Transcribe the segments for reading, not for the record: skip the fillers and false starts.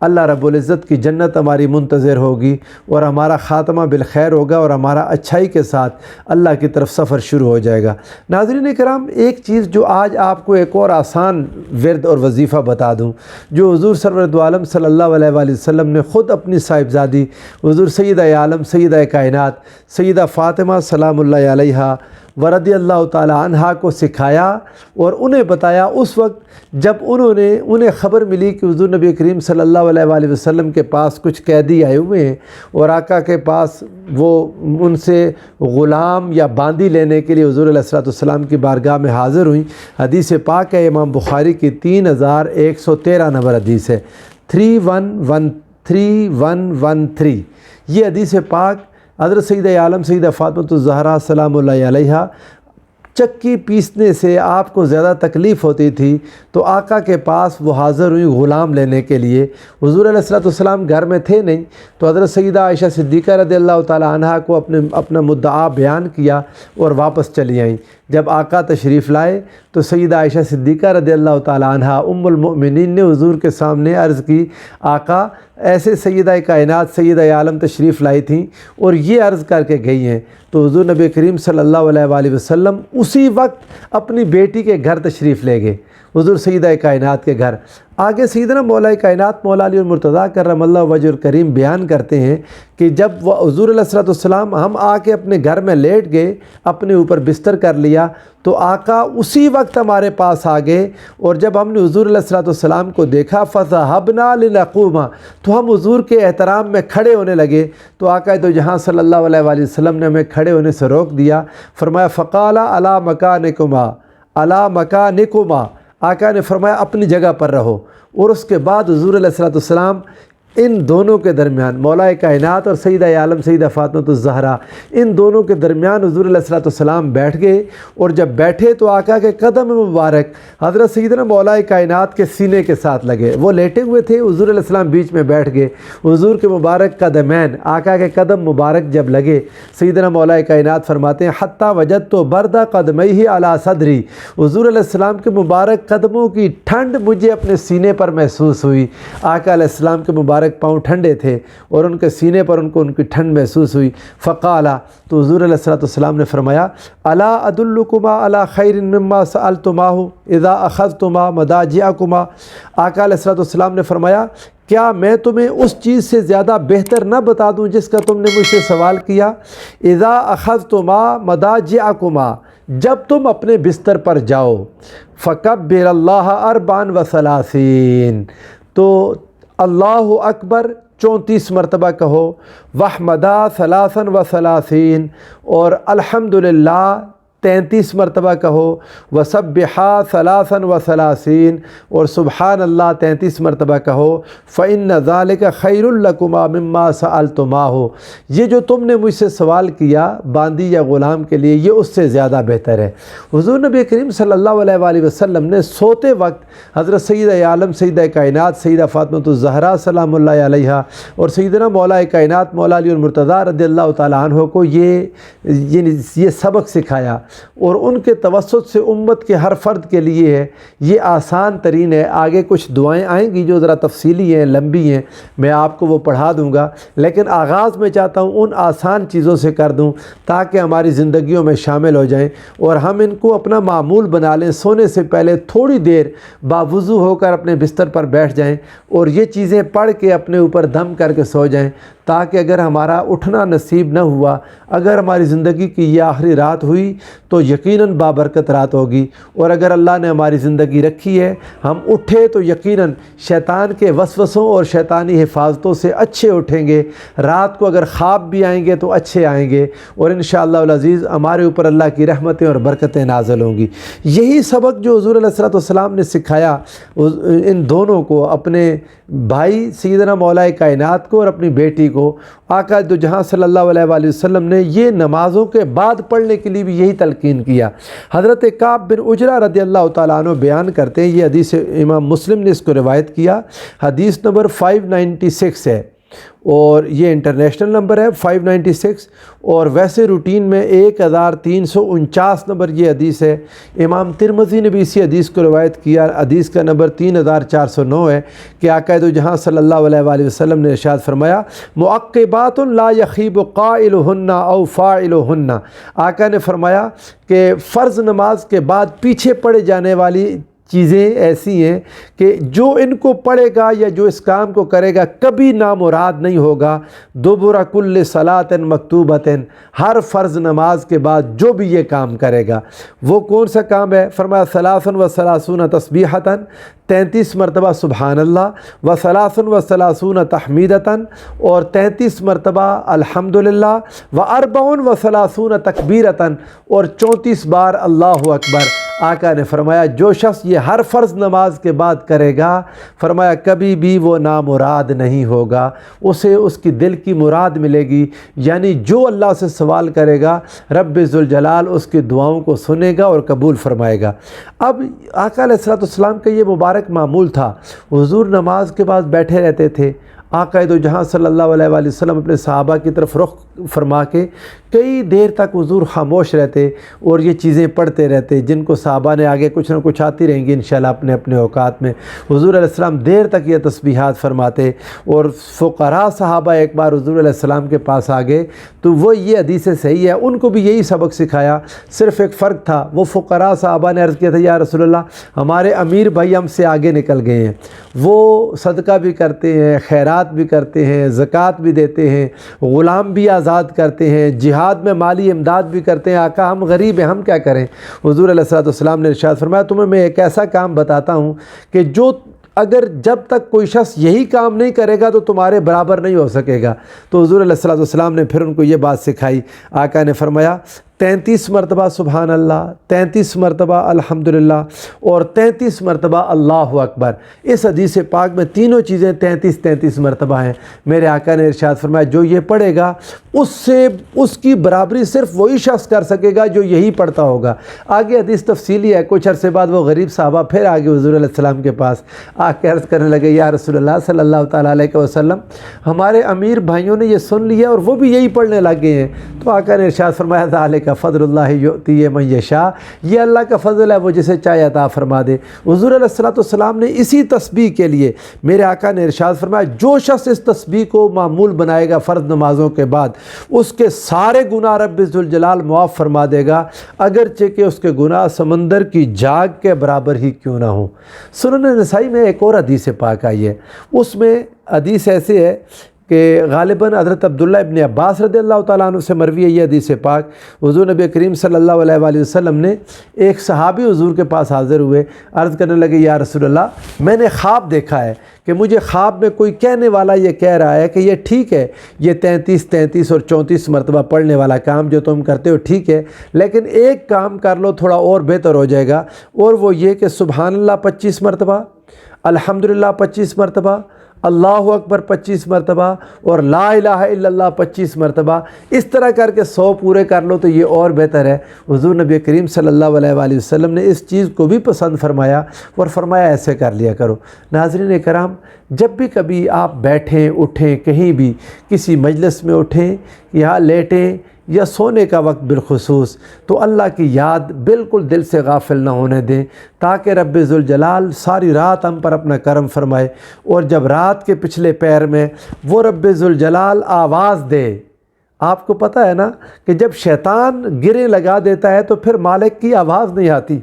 اللہ رب العزت کی جنت ہماری منتظر ہوگی اور ہمارا خاتمہ بالخیر ہوگا اور ہمارا اچھائی کے ساتھ اللہ کی طرف سفر شروع ہو جائے گا۔ ناظرین کرام، ایک چیز جو آج آپ کو ایک اور آسان ورد اور وظیفہ بتا دوں، جو حضور سرورد عالم صلی اللہ علیہ وآلہ وسلم نے خود اپنی صاحبزادی حضور سیدہ عالم سیدہ کائنات سیدہ فاطمہ سلام اللہ علیہا ورضی اللہ تعالی عنہا کو سکھایا اور انہیں بتایا اس وقت جب انہیں خبر ملی کہ حضور نبی کریم صلی اللہ علیہ وآلہ وسلم کے پاس کچھ قیدی آئے ہوئے ہیں اور آقا کے پاس وہ ان سے غلام یا باندی لینے کے لیے حضور علیہ السلام کی بارگاہ میں حاضر ہوئیں۔ حدیث پاک ہے امام بخاری کی 3113 نمبر حدیث ہے، 3113 یہ حدیث پاک حضرت سیدہ عالم سیدہ فاطمہ الزہرا سلام اللہ علیہا چکی پیسنے سے آپ کو زیادہ تکلیف ہوتی تھی تو آقا کے پاس وہ حاضر ہوئی غلام لینے کے لیے۔ حضور علیہ السلام گھر میں تھے نہیں تو حضرت سیدہ عائشہ صدیقہ رضی اللہ تعالی عنہا کو اپنا مدعا بیان کیا اور واپس چلی آئیں۔ جب آقا تشریف لائے تو سیدہ عائشہ صدیقہ رضی اللہ تعالی عنہا ام المؤمنین نے حضور کے سامنے عرض کی، آقا ایسے سیدہ کائنات سیدہ عالم تشریف لائی تھیں اور یہ عرض کر کے گئی ہیں۔ تو حضور نبی کریم صلی اللہ علیہ وآلہ وسلم اسی وقت اپنی بیٹی کے گھر تشریف لے گئے، حضور سیدہ کائنات کے گھر۔ آگے سیدنا مولا کائنات مولا علی المرتضیٰ کرم اللہ وجہ الکریم بیان کرتے ہیں کہ جب وہ حضور علیہ السلام ہم آ کے اپنے گھر میں لیٹ گئے، اپنے اوپر بستر کر لیا تو آقا اسی وقت ہمارے پاس آ گئے اور جب ہم نے حضور علیہ السلام کو دیکھا فَذَهَبْنَا لِنَقُومَ تو ہم حضور کے احترام میں کھڑے ہونے لگے تو آقا دو جہاں صلی اللہ علیہ وآلہ وسلم نے ہمیں کھڑے ہونے سے روک دیا، فرمایا فَقَالَ عَلَى مَكَانِكُمَا عَلَى مَكَانِكُمَا، آقا نے فرمایا اپنی جگہ پر رہو۔ اور اس کے بعد حضور علیہ السلام ان دونوں کے درمیان مولا کائنات اور سیدہ عالم سیدہ فاطمہ الزہرا ان دونوں کے درمیان حضور علیہ السلام بیٹھ گئے اور جب بیٹھے تو آقا کے قدم مبارک حضرت سیدنا مولا کائنات کے سینے کے ساتھ لگے۔ وہ لیٹے ہوئے تھے، حضور علیہ السلام بیچ میں بیٹھ گئے، حضور کے مبارک قدمین آقا کے قدم مبارک جب لگے، سیدنا مولا کائنات فرماتے ہیں حتیٰ وجدت بردہ قدمیہ علی صدری، حضور علیہ السلام کے مبارک قدموں کی ٹھنڈ مجھے اپنے سینے پر محسوس ہوئی۔ آقا علیہ السلام کے مبارک پاؤں ٹھنڈے تھے اور ان کے سینے پر ان کی ٹھنڈ محسوس ہوئی۔ فقالا، تو حضور علیہ السلام نے فرمایا الا ادلکما علی خیر مما سألتماہ اذا اخذتما مضاجعکما، آقا علیہ السلام نے فرمایا کیا میں تمہیں اس چیز سے زیادہ بہتر نہ بتا دوں جس کا تم نے مجھ سے سوال کیا؟ اذا اخذتما مضاجعکما، جب تم اپنے بستر پر جاؤ، فکبر اللہ اربعا و ثلاثین، تو اللہ اکبر 34 مرتبہ کہو، وحمدہ ثلاثا و ثلاثین، اور الحمدللہ 33 مرتبہ کہو، وسبحا ثلاثا و ثلاثین، اور سبحان اللہ 33 مرتبہ کہو، فإن ذلک خیر لکما مما سألتماہ، یہ جو تم نے مجھ سے سوال کیا باندی یا غلام کے لیے یہ اس سے زیادہ بہتر ہے۔ حضور نبی کریم صلی اللہ علیہ وآلہ وسلم نے سوتے وقت حضرت سیدہ عالم سیدہ کائنات سیدہ فاطمہ الزہرا سلام اللہ علیہا اور سیدنا مولا کائنات مولا علی المرتضیٰ رضی اللہ تعالیٰ عنہ کو یہ سبق سکھایا اور ان کے توسط سے امت کے ہر فرد کے لیے ہے یہ آسان ترین ہے۔ آگے کچھ دعائیں آئیں گی جو ذرا تفصیلی ہیں، لمبی ہیں، میں آپ کو وہ پڑھا دوں گا، لیکن آغاز میں چاہتا ہوں ان آسان چیزوں سے کر دوں تاکہ ہماری زندگیوں میں شامل ہو جائیں اور ہم ان کو اپنا معمول بنا لیں۔ سونے سے پہلے تھوڑی دیر باوضو ہو کر اپنے بستر پر بیٹھ جائیں اور یہ چیزیں پڑھ کے اپنے اوپر دم کر کے سو جائیں، تاکہ اگر ہمارا اٹھنا نصیب نہ ہوا، اگر ہماری زندگی کی یہ آخری رات ہوئی تو یقیناً بابرکت رات ہوگی، اور اگر اللہ نے ہماری زندگی رکھی ہے ہم اٹھے تو یقیناً شیطان کے وسوسوں اور شیطانی حفاظتوں سے اچھے اٹھیں گے۔ رات کو اگر خواب بھی آئیں گے تو اچھے آئیں گے اور انشاءاللہ العزیز ہمارے اوپر اللہ کی رحمتیں اور برکتیں نازل ہوں گی۔ یہی سبق جو حضور علیہ السلام نے سکھایا ان دونوں کو، اپنے بھائی سیدنا مولا کائنات کو اور اپنی بیٹی کو، آقا دو جہاں صلی اللہ علیہ وآلہ وسلم نے یہ نمازوں کے بعد پڑھنے کے لیے بھی یہی تلقین کیا۔ حضرت کعب بن عجرہ رضی اللہ تعالیٰ عنہ بیان کرتے ہیں، یہ حدیث امام مسلم نے اس کو روایت کیا، حدیث نمبر 596 ہے۔ اور یہ انٹرنیشنل نمبر ہے 596، اور ویسے روٹین میں 1349 نمبر یہ حدیث ہے۔ امام ترمذی نے بھی اسی حدیث کو روایت کیا، حدیث کا نمبر 3409 ہے کہ آقا دو جہاں صلی اللہ علیہ وآلہ وسلم نے ارشاد فرمایا معقبات لا یخیب قائلہن او فاعلہن۔ آقا نے فرمایا کہ فرض نماز کے بعد پیچھے پڑے جانے والی چیزیں ایسی ہیں کہ جو ان کو پڑھے گا یا جو اس کام کو کرے گا کبھی نامراد نہیں ہوگا۔ دبر کل صلاۃ مکتوبۃ، ہر فرض نماز کے بعد جو بھی یہ کام کرے گا وہ کون سا کام ہے؟ فرمایا ثلاث و ثلاثون تسبیحۃ، 33 مرتبہ سبحان اللہ، و ثلاث و ثلاثون تحمیدۃ، اور 33 مرتبہ الحمدللہ، و اربع و ثلاثون تکبیرۃ، اور 34 بار اللہ اکبر۔ آقا نے فرمایا جو شخص یہ ہر فرض نماز کے بعد کرے گا، فرمایا کبھی بھی وہ نامراد نہیں ہوگا، اسے اس کی دل کی مراد ملے گی، یعنی جو اللہ سے سوال کرے گا رب ذوالجلال اس کی دعاؤں کو سنے گا اور قبول فرمائے گا۔ اب آقا علیہ السلام کا یہ مبارک معمول تھا، حضور نماز کے بعد بیٹھے رہتے تھے۔ آقا دو جہاں صلی اللہ علیہ وآلہ وسلم اپنے صحابہ کی طرف رخ فرما کے کئی دیر تک حضور خاموش رہتے اور یہ چیزیں پڑھتے رہتے، جن کو صحابہ نے آگے کچھ نہ کچھ آتی رہیں گی انشاءاللہ اپنے اپنے اوقات میں۔ حضور علیہ السلام دیر تک یہ تسبیحات فرماتے، اور فقراء صحابہ ایک بار حضور علیہ السلام کے پاس آ گئے تو وہ یہ حدیث صحیح ہے ان کو بھی یہی سبق سکھایا، صرف ایک فرق تھا، وہ فقراء صحابہ نے عرض کیا تھا یا رسول اللہ ہمارے امیر بھائی ہم سے آگے نکل گئے ہیں، وہ صدقہ بھی کرتے ہیں، خیرات بھی کرتے ہیں، زکوٰۃ بھی دیتے ہیں، غلام بھی آزاد کرتے ہیں، جہاد میں مالی امداد بھی کرتے ہیں، آقا ہم غریب ہیں ہم کیا کریں؟ حضور علیہ السلام نے ارشاد فرمایا تمہیں میں ایک ایسا کام بتاتا ہوں کہ جو اگر جب تک کوئی شخص یہی کام نہیں کرے گا تو تمہارے برابر نہیں ہو سکے گا۔ تو حضور علیہ السلام نے پھر ان کو یہ بات سکھائی۔ آقا نے فرمایا 33 مرتبہ سبحان اللہ، 33 مرتبہ الحمدللہ، اور 33 مرتبہ اللہ اکبر۔ اس حدیث پاک میں تینوں چیزیں 33 مرتبہ ہیں۔ میرے آقا نے ارشاد فرمایا جو یہ پڑھے گا اس کی برابری صرف وہی شخص کر سکے گا جو یہی پڑھتا ہوگا۔ آگے حدیث تفصیلی ہے، کچھ عرصے بعد وہ غریب صحابہ پھر آگے حضور علیہ السلام کے پاس آ کے عرض کرنے لگے یا رسول اللہ صلی اللہ تعالیٰ علیہ وسلم ہمارے امیر بھائیوں نے یہ سن لیا اور وہ بھی یہی پڑھنے لگ گئے ہیں۔ تو آقا نے ارشاد فرمایا ذالک فضل اللہ یؤتی من یشاء، یہ اللہ کا فضل ہے وہ جسے چاہے عطا فرما دے۔ حضور علیہ السلام نے اسی تسبیح کے لیے میرے آقا نے ارشاد فرمایا جو شخص اس تسبیح کو معمول بنائے گا فرض نمازوں کے بعد اس کے سارے گناہ رب ذوالجلال معاف فرما دے گا، اگرچہ کہ اس کے گناہ سمندر کی جاگ کے برابر ہی کیوں نہ ہوں۔ سنن نسائی میں ایک اور حدیث پاک آئی ہے، اس میں حدیث ایسے ہے کہ غالباً حضرت عبداللہ ابن عباس رضی اللہ تعالیٰ عنہ سے مروی ہے یہ حدیث پاک۔ حضور نبی کریم صلی اللہ علیہ وآلہ وسلم نے ایک صحابی حضور کے پاس حاضر ہوئے، عرض کرنے لگے یا رسول اللہ میں نے خواب دیکھا ہے کہ مجھے خواب میں کوئی کہنے والا یہ کہہ رہا ہے کہ یہ ٹھیک ہے یہ 33 اور 34 مرتبہ پڑھنے والا کام جو تم کرتے ہو ٹھیک ہے، لیکن ایک کام کر لو تھوڑا اور بہتر ہو جائے گا، اور وہ یہ کہ سبحان اللہ 25 مرتبہ، الحمدللہ 25 مرتبہ، اللہ اکبر 25 مرتبہ، اور لا الہ الا اللہ 25 مرتبہ، اس طرح کر کے 100 پورے کر لو تو یہ اور بہتر ہے۔ حضور نبی کریم صلی اللہ علیہ وآلہ وسلم نے اس چیز کو بھی پسند فرمایا اور فرمایا ایسے کر لیا کرو۔ ناظرین کرام، جب بھی کبھی آپ بیٹھیں اٹھیں کہیں بھی کسی مجلس میں اٹھیں یا لیٹیں یا سونے کا وقت بالخصوص، تو اللہ کی یاد بالکل دل سے غافل نہ ہونے دیں، تاکہ رب ذوالجلال ساری رات ہم پر اپنا کرم فرمائے، اور جب رات کے پچھلے پہر میں وہ رب ذوالجلال آواز دے۔ آپ کو پتہ ہے نا کہ جب شیطان گرے لگا دیتا ہے تو پھر مالک کی آواز نہیں آتی،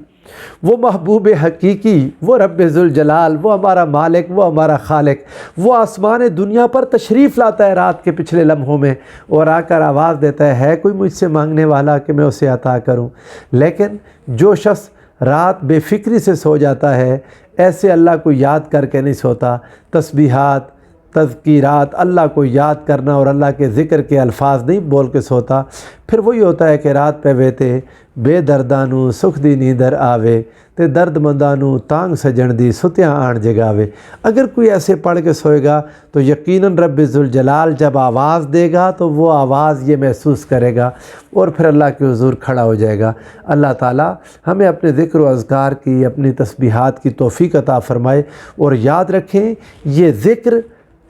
وہ محبوب حقیقی، وہ رب ذوالجلال، وہ ہمارا مالک، وہ ہمارا خالق، وہ آسمان دنیا پر تشریف لاتا ہے رات کے پچھلے لمحوں میں اور آ کر آواز دیتا ہے کوئی مجھ سے مانگنے والا کہ میں اسے عطا کروں۔ لیکن جو شخص رات بے فکری سے سو جاتا ہے، ایسے اللہ کو یاد کر کے نہیں سوتا، تسبیحات تذکیرات، اللہ کو یاد کرنا اور اللہ کے ذکر کے الفاظ نہیں بول کے سوتا، پھر وہی ہوتا ہے کہ رات پہ ویتے بے دردانو سکھ دی نیندر آوے تے درد مندانو تانگ سجن دی ستیاں آن جگاوے۔ اگر کوئی ایسے پڑھ کے سوئے گا تو یقیناً رب ذوالجلال جب آواز دے گا تو وہ آواز یہ محسوس کرے گا اور پھر اللہ کے حضور کھڑا ہو جائے گا۔ اللہ تعالیٰ ہمیں اپنے ذکر و اذکار کی، اپنی تسبیحات کی توفیق عطا فرمائے، اور یاد رکھیں یہ ذکر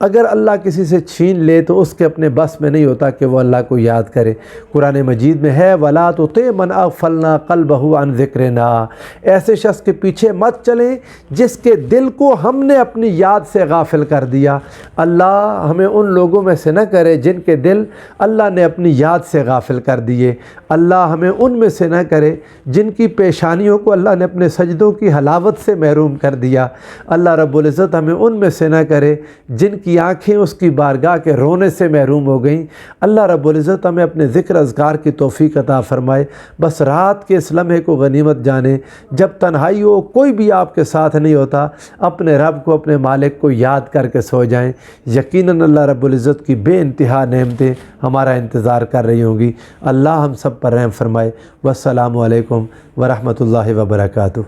اگر اللہ کسی سے چھین لے تو اس کے اپنے بس میں نہیں ہوتا کہ وہ اللہ کو یاد کرے۔ قرآن مجید میں ہے وَلَا تُطِعْ مَنْ أَغْفَلْنَا قَلْبَهُ عَنْ ذِكْرِنَا، ایسے شخص کے پیچھے مت چلیں جس کے دل کو ہم نے اپنی یاد سے غافل کر دیا۔ اللہ ہمیں ان لوگوں میں سے نہ کرے جن کے دل اللہ نے اپنی یاد سے غافل کر دیے۔ اللہ ہمیں ان میں سے نہ کرے جن کی پیشانیوں کو اللہ نے اپنے سجدوں کی حلاوت سے محروم کر دیا۔ اللہ رب العزت ہمیں ان میں سے نہ کرے جن کی آنکھیں اس کی بارگاہ کے رونے سے محروم ہو گئیں۔ اللہ رب العزت ہمیں اپنے ذکر اذکار کی توفیق عطا فرمائے۔ بس رات کے اس لمحے کو غنیمت جانیں، جب تنہائی ہو، کوئی بھی آپ کے ساتھ نہیں ہوتا، اپنے رب کو، اپنے مالک کو یاد کر کے سو جائیں۔ یقیناً اللہ رب العزت کی بے انتہا نعمتیں ہمارا انتظار کر رہی ہوں گی۔ اللہ ہم سب پر رحم فرمائے۔ والسلام علیکم ورحمۃ اللہ وبرکاتہ۔